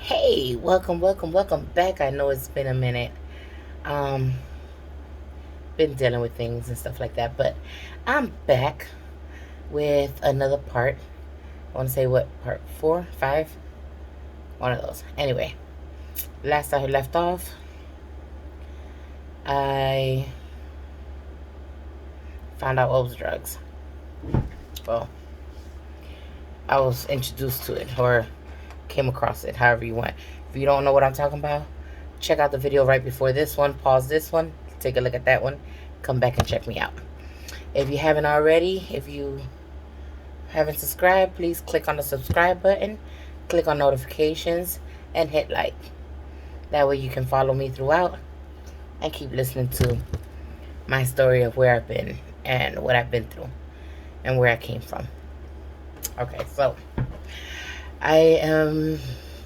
Hey, welcome back. I know it's been a minute. Um, been dealing with things and stuff like that, but I'm back with another part. I want to say what part 4, 5, one of those. Anyway, last I left off, I found out what was drugs. Well, I was introduced to it or came across it, however you want. If you don't know what I'm talking about, check out the video right before this one. Pause this one, take a look at that one, come back and check me out. If you haven't already, if you haven't subscribed, please click on the subscribe button, click on notifications, and hit like. That way you can follow me throughout and keep listening to my story of where I've been and what I've been through and where I came from. Okay, so I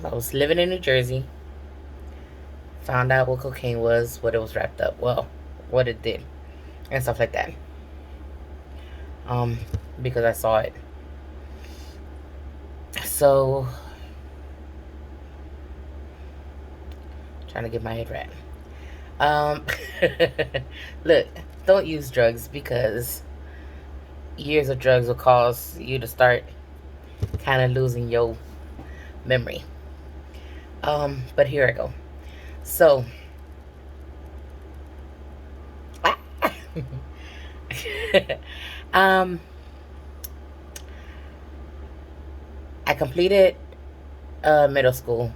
was living in New Jersey, found out what cocaine was, what it was wrapped up, well, what it did, and stuff like that. Because I saw it. So, trying to get my head right. Look, don't use drugs because years of drugs will cause you to start kind of losing your memory. But here I go. So, um, I completed middle school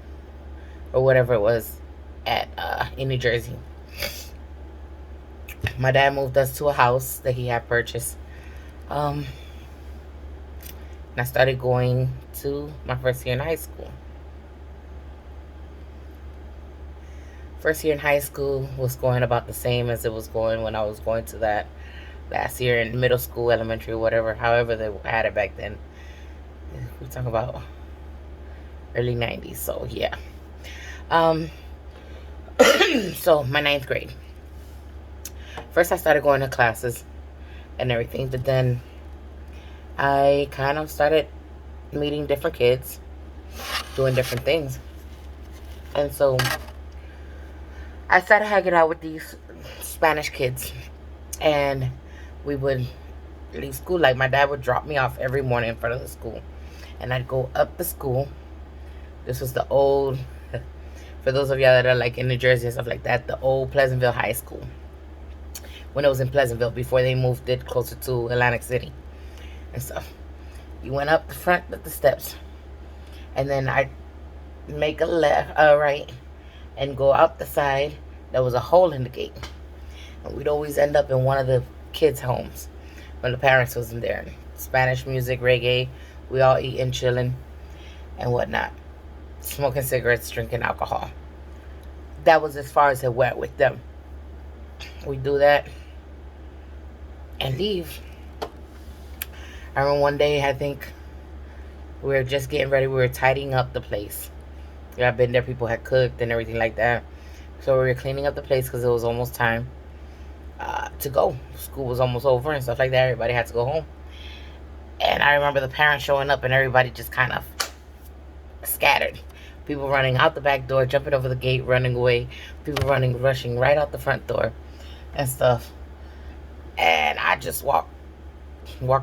or whatever it was at in New Jersey. My dad moved us to a house that he had purchased. And I started going to my first year in high school. First year in high school was going about the same as it was going when I was going to that last year in middle school, elementary, whatever, however they had it back then. We're talking about early 90s, so yeah. So my ninth grade. First I started going to classes and everything, but then I kind of started meeting different kids, doing different things. And so I started hanging out with these Spanish kids, and we would leave school. Like, my dad would drop me off every morning in front of the school, and I'd go up the school. This was the old, for those of y'all that are like in New Jersey and stuff like that, the old Pleasantville High School, when it was in Pleasantville before they moved it closer to Atlantic City and stuff. You went up the front of the steps, and then I'd make a left, right, and go out the side. There was a hole in the gate, and we'd always end up in one of the kids' homes when the parents wasn't there. Spanish music, reggae, we all eating, chilling, and whatnot, smoking cigarettes, drinking alcohol. That was as far as it went with them. We do that and leave. I remember one day, I think we were just getting ready. We were tidying up the place. Yeah, I've been there. People had cooked and everything like that. So we were cleaning up the place because it was almost time to go. School was almost over and stuff like that. Everybody had to go home. And I remember the parents showing up and everybody just kind of scattered. People running out the back door, jumping over the gate, running away. People running, rushing right out the front door and stuff. And I just walked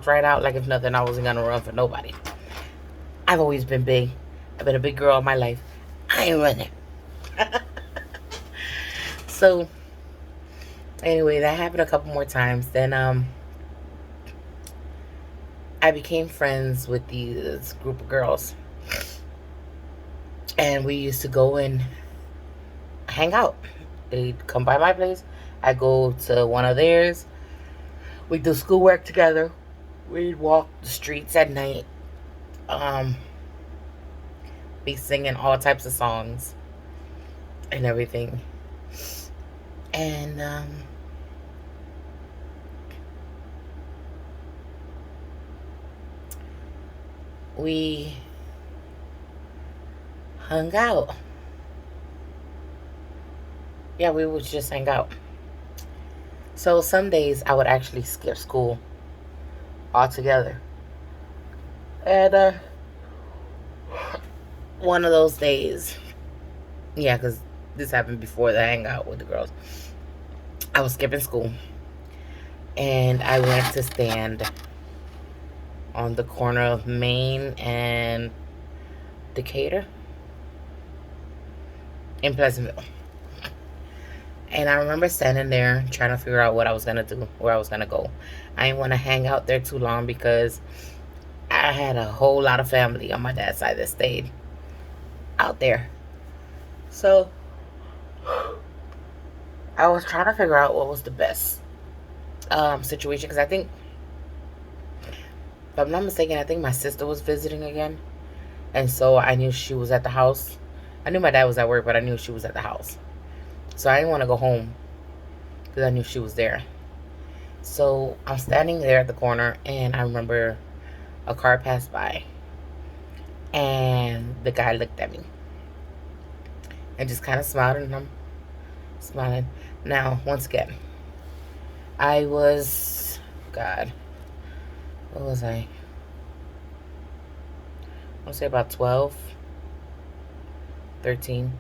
right out like if nothing. I wasn't going to run for nobody. I've always been big. I've been a big girl all my life. I ain't running. So, anyway, that happened a couple more times. Then, I became friends with this group of girls. And we used to go and hang out. They'd come by my place. I'd go to one of theirs. We'd do schoolwork together. We'd walk the streets at night. Be singing all types of songs and everything. And we hung out. Yeah, we would just hang out. So some days I would actually skip school altogether. And one of those days, Yeah, because this happened before the hangout with the girls. I was skipping school, and I went to stand on the corner of Main and Decatur in Pleasantville. And I remember standing there trying to figure out what I was going to do, where I was going to go. I didn't want to hang out there too long because I had a whole lot of family on my dad's side that stayed out there. So I was trying to figure out what was the best situation, because I think, if I'm not mistaken, I think my sister was visiting again. And so I knew she was at the house. I knew my dad was at work, but I knew she was at the house. So I didn't want to go home because I knew she was there. So I'm standing there at the corner, and I remember a car passed by, and the guy looked at me and just kind of smiled, and I'm smiling. Now, once again, I was, God, what was I? I want to say about 12, 13.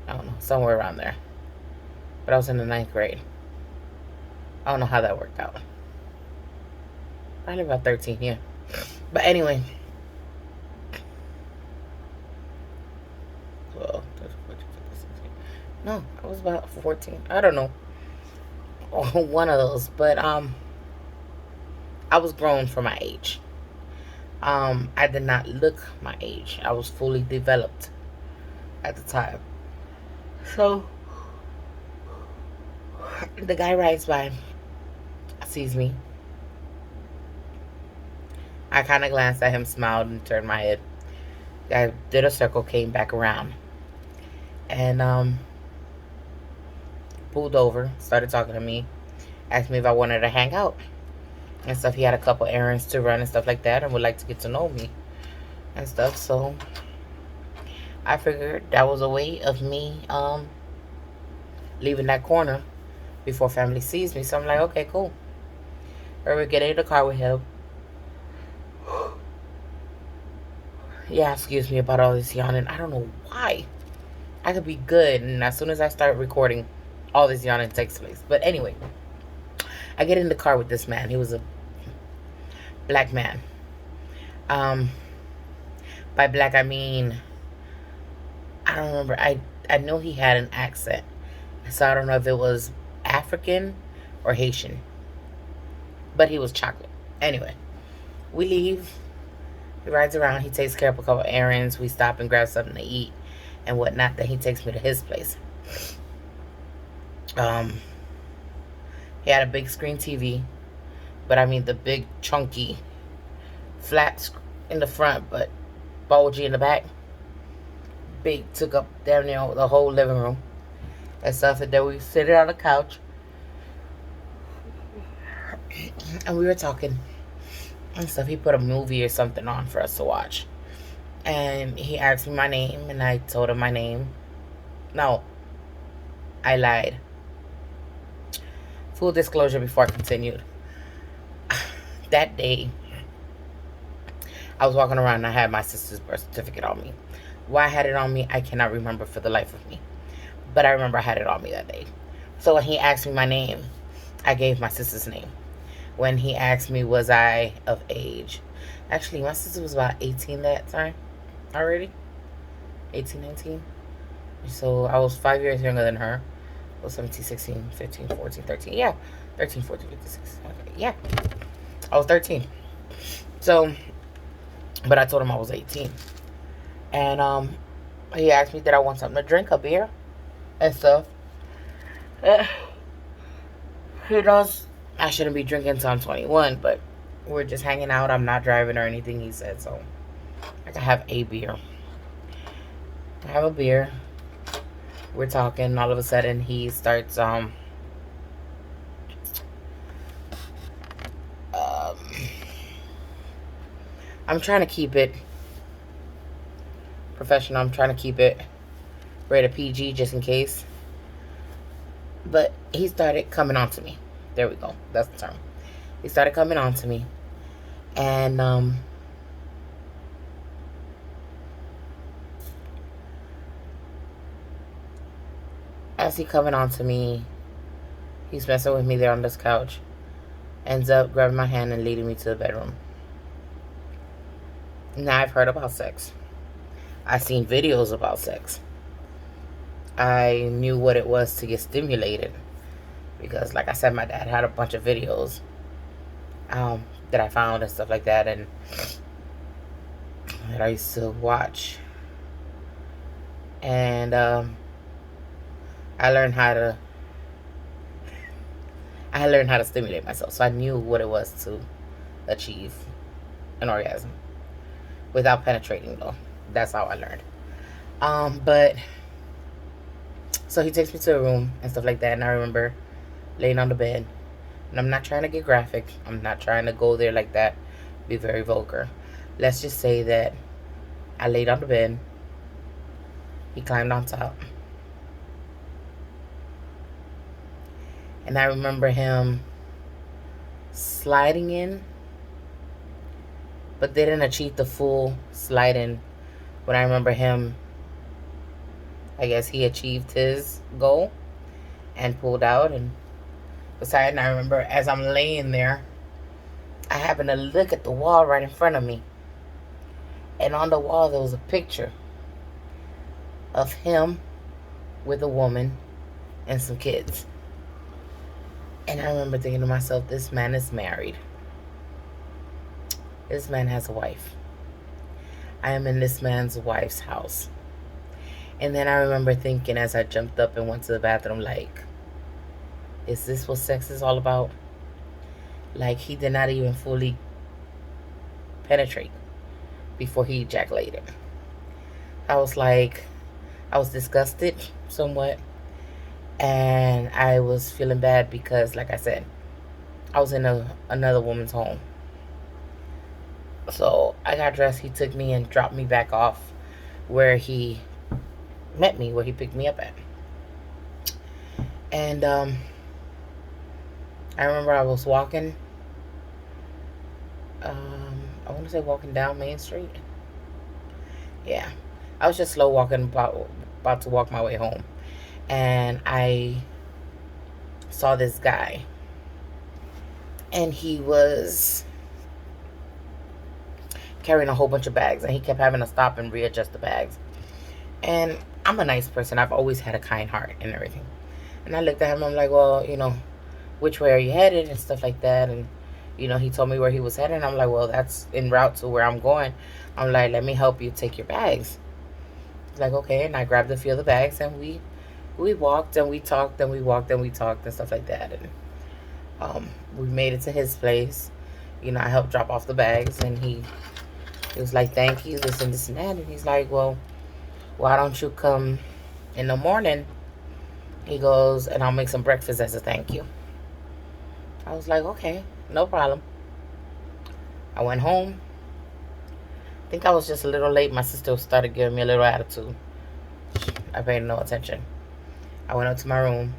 I don't know, somewhere around there. But I was in the 9th grade. I don't know how that worked out. Probably about 13, yeah. But anyway. Well, no, I was about 14. I don't know. One of those. But I was grown for my age. I did not look my age. I was fully developed at the time. So the guy rides by, sees me. I kind of glanced at him, smiled, and turned my head. I did a circle, came back around, and pulled over, started talking to me, asked me if I wanted to hang out and stuff. He had a couple errands to run and stuff like that, and would like to get to know me and stuff. So I figured that was a way of me leaving that corner before family sees me. So I'm like, okay, cool. Or we get in the car with him. Yeah, excuse me about all this yawning. I don't know why. I could be good, and as soon as I start recording, all this yawning takes place. But anyway, I get in the car with this man. He was a black man. By black, I mean, I don't remember. I know he had an accent, so I don't know if it was African or Haitian, but he was chocolate. Anyway, we leave. He rides around. He takes care of a couple errands. We stop and grab something to eat and whatnot. Then he takes me to his place. He had a big screen TV, but I mean the big chunky flat in the front, but bulgy in the back. Big, took up damn near the whole living room and stuff. And then we sit on the couch and we were talking and stuff. He put a movie or something on for us to watch, and he asked me my name, and I told him my name. No, I lied. Full disclosure before I continued. That day, I was walking around and I had my sister's birth certificate on me. Why I had it on me, I cannot remember for the life of me. But I remember I had it on me that day. So when he asked me my name, I gave my sister's name. When he asked me was I of age, actually my sister was about 18 that time already. 18, 19. So I was 5 years younger than her. I was 17, 16, 15, 14, 13. Yeah, 13, 14, 15, 16. Okay. Yeah, I was 13. So, but I told him I was 18. And he asked me did I want something to drink, a beer and stuff. He knows I shouldn't be drinking until I'm 21, but we're just hanging out. I'm not driving or anything, he said, so I can have a beer. I have a beer. We're talking. All of a sudden, he starts I'm trying to keep it professional. I'm trying to keep it rated PG just in case. But he started coming on to me. There we go. That's the term. He started coming on to me. And as he coming on to me, he's messing with me there on this couch. Ends up grabbing my hand and leading me to the bedroom. Now, I've heard about sex. I've seen videos about sex. I knew what it was to get stimulated. Because, like I said, my dad had a bunch of videos that I found and stuff like that. And that I used to watch. And I learned how to stimulate myself. So I knew what it was to achieve an orgasm without penetrating, though. That's how I learned. But so he takes me to a room and stuff like that, and I remember laying on the bed. And I'm not trying to get graphic. I'm not trying to go there like that. Be very vulgar. Let's just say that I laid on the bed. He climbed on top. And I remember him sliding in, but didn't achieve the full slide in. But I remember him, I guess he achieved his goal and pulled out and beside. And I remember as I'm laying there, I happened to look at the wall right in front of me. And on the wall there was a picture of him with a woman and some kids. And I remember thinking to myself, this man is married. This man has a wife. I am in this man's wife's house. And then I remember thinking as I jumped up and went to the bathroom, like, is this what sex is all about? Like, he did not even fully penetrate before he ejaculated. I was disgusted somewhat. And I was feeling bad because, like I said, I was in another woman's home. So I got dressed. He took me and dropped me back off where he met me, where he picked me up at. And I remember I was walking. I want to say walking down Main Street. Yeah. I was just slow walking, about to walk my way home. And I saw this guy. And he was carrying a whole bunch of bags. And he kept having to stop and readjust the bags. And I'm a nice person. I've always had a kind heart and everything. And I looked at him. I'm like, well, which way are you headed? And stuff like that. And, he told me where he was headed. And I'm like, well, that's en route to where I'm going. I'm like, let me help you take your bags. He's like, okay. And I grabbed a few of the bags. And we walked and we talked and we walked and we talked and stuff like that. And we made it to his place. I helped drop off the bags. And he was like, thank you, this and that. And he's like, well, why don't you come in the morning? He goes, and I'll make some breakfast as a thank you. I was like, okay, no problem. I went home. I think I was just a little late. My sister started giving me a little attitude. I paid no attention. I went up to my room.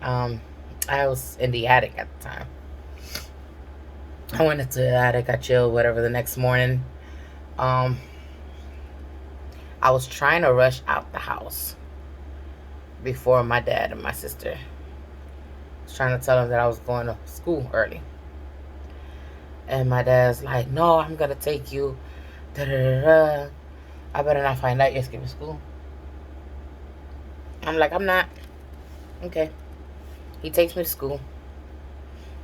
I was in the attic at the time. I went into the attic. I chilled, whatever. The next morning, I was trying to rush out the house before my dad and my sister. I was trying to tell them that I was going to school early. And my dad's like, no, I'm going to take you. Da-da-da-da. I better not find out you're skipping school. I'm like, I'm not. Okay. He takes me to school.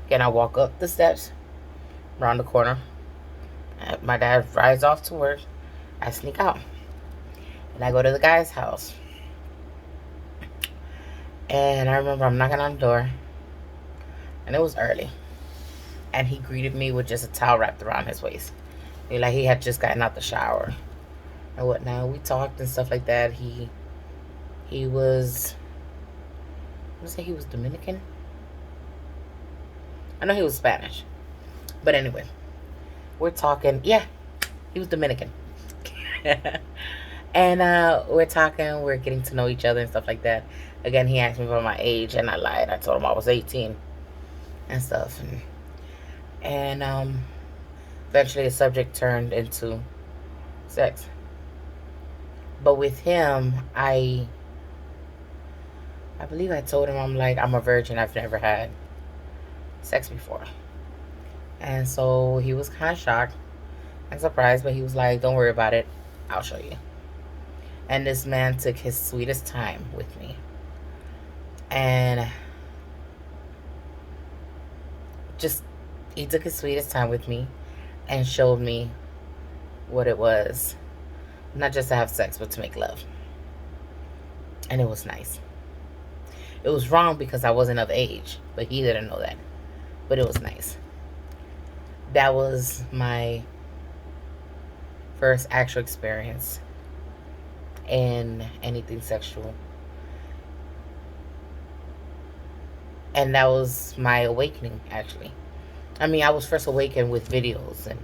Again, I walk up the steps, around the corner. My dad rides off to work. I sneak out. And I go to the guy's house. And I remember I'm knocking on the door. And it was early. And he greeted me with just a towel wrapped around his waist. Like he had just gotten out the shower. And whatnot. We talked and stuff like that. He was... I want to say he was Dominican. I know he was Spanish. But anyway. We're talking... Yeah. He was Dominican. And we're talking. We're getting to know each other and stuff like that. Again, he asked me about my age. And I lied. I told him I was 18. And stuff. And eventually the subject turned into sex. But with him, I I believe I told him, I'm like, I'm a virgin. I've never had sex before. And so he was kind of shocked and surprised, but he was like, don't worry about it. I'll show you. And this man took his sweetest time with me. And just, he took his sweetest time with me and showed me what it was. Not just to have sex, but to make love. And it was nice. It was wrong because I wasn't of age, but he didn't know that. But it was nice. That was my first actual experience in anything sexual. And that was my awakening, actually. I mean, I was first awakened with videos and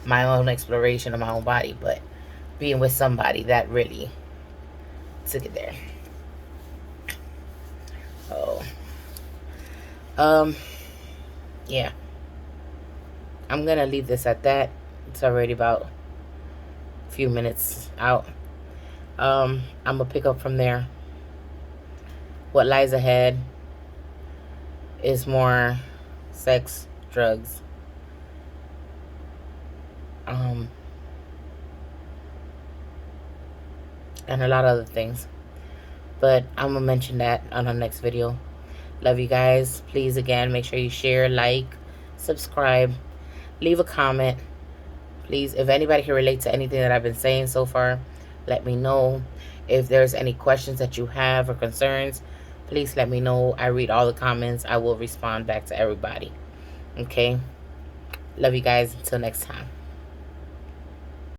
my own exploration of my own body, but being with somebody that really took it there. Oh. Yeah. I'm gonna leave this at that. It's already about a few minutes out. I'm gonna pick up from there. What lies ahead is more sex, drugs, and a lot of other things. But I'm gonna mention that on our next video. Love you guys. Please, again, make sure you share, like, subscribe, leave a comment. Please, if anybody can relate to anything that I've been saying so far, let me know. If there's any questions that you have or concerns, please let me know. I read all the comments. I will respond back to everybody. Okay? Love you guys. Until next time.